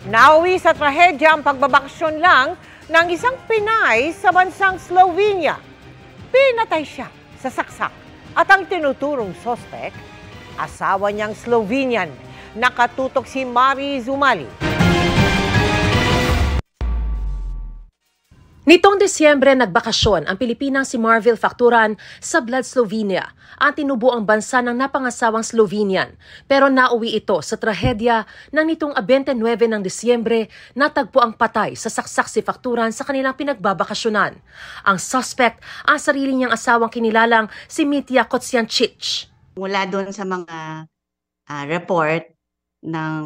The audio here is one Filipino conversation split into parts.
Nauwi sa trahedya ang pagbabakasyon lang ng isang Pinay sa bansang Slovenia. Pinatay siya sa saksak at ang tinuturong sospek, asawa niyang Slovenian. Nakatutok si Mariz Umali. Nitong Disyembre, nagbakasyon ang Pilipinang si Marvil Facturan sa Bled, Slovenia. Ang tinubo ang bansa ng napangasawang Slovenian. Pero nauwi ito sa trahedya nang nitong 29 ng Disyembre natagpo ang patay sa saksak si Facturan sa kanilang pinagbabakasyonan. Ang suspect, ang sarili niyang asawang kinilalang si Mitya Kotsiancic. Mula doon sa mga report ng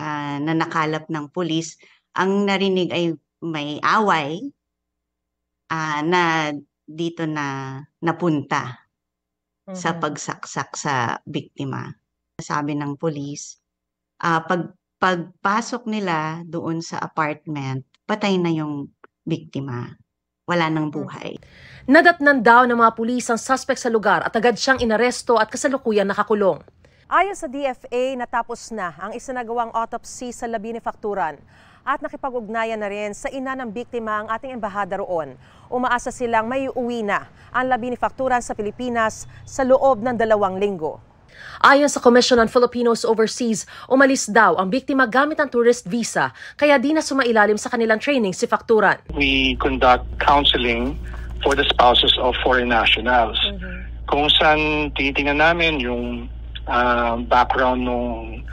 na nakalap ng pulis, ang narinig ay may away na dito na napunta sa pagsaksak sa biktima. Sabi ng pulis, pagpasok nila doon sa apartment, patay na yung biktima. Wala nang buhay. Nadatnan daw ng mga pulis ang suspect sa lugar at agad siyang inaresto at kasalukuyang nakakulong. Ayon sa DFA, natapos na ang isinagawang autopsy sa labi ni Facturan at nakipag-ugnayan na rin sa ina ng biktima ang ating embahada roon. Umaasa silang maiuwi na ang labi ni Facturan sa Pilipinas sa loob ng 2 linggo. Ayon sa Commission on Filipinos Overseas, umalis daw ang biktima gamit ang tourist visa kaya di na sumailalim sa kanilang training si Facturan. We conduct counseling for the spouses of foreign nationals. Kung saan tinitingnan namin yung background ng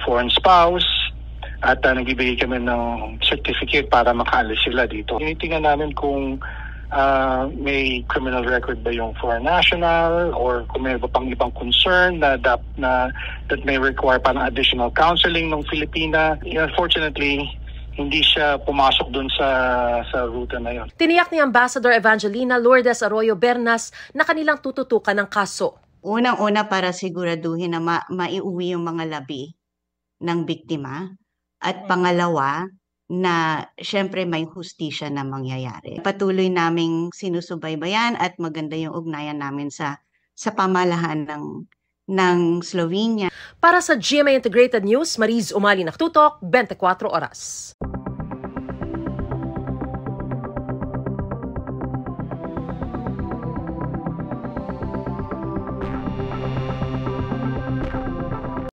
foreign spouse at nagbibigay kami ng certificate para makaalis sila dito. Tinitingnan namin kung may criminal record ba yung foreign national or kung may pang ibang concern that may require pa ng additional counseling ng Filipina. Unfortunately, hindi siya pumasok dun sa ruta na yun. Tiniyak ni Ambassador Evangelina Lourdes Arroyo Bernas na kanilang tututukan ng kaso. Unang-una para siguraduhin na maiuwi yung mga labi ng biktima. At pangalawa, na syempre may hustisya na mangyayari. Patuloy naming sinusubaybayan at maganda yung ugnayan namin sa pamahalaan ng Slovenia. Para sa GMA Integrated News, Mariz Umali, Naktutok, 24 Oras.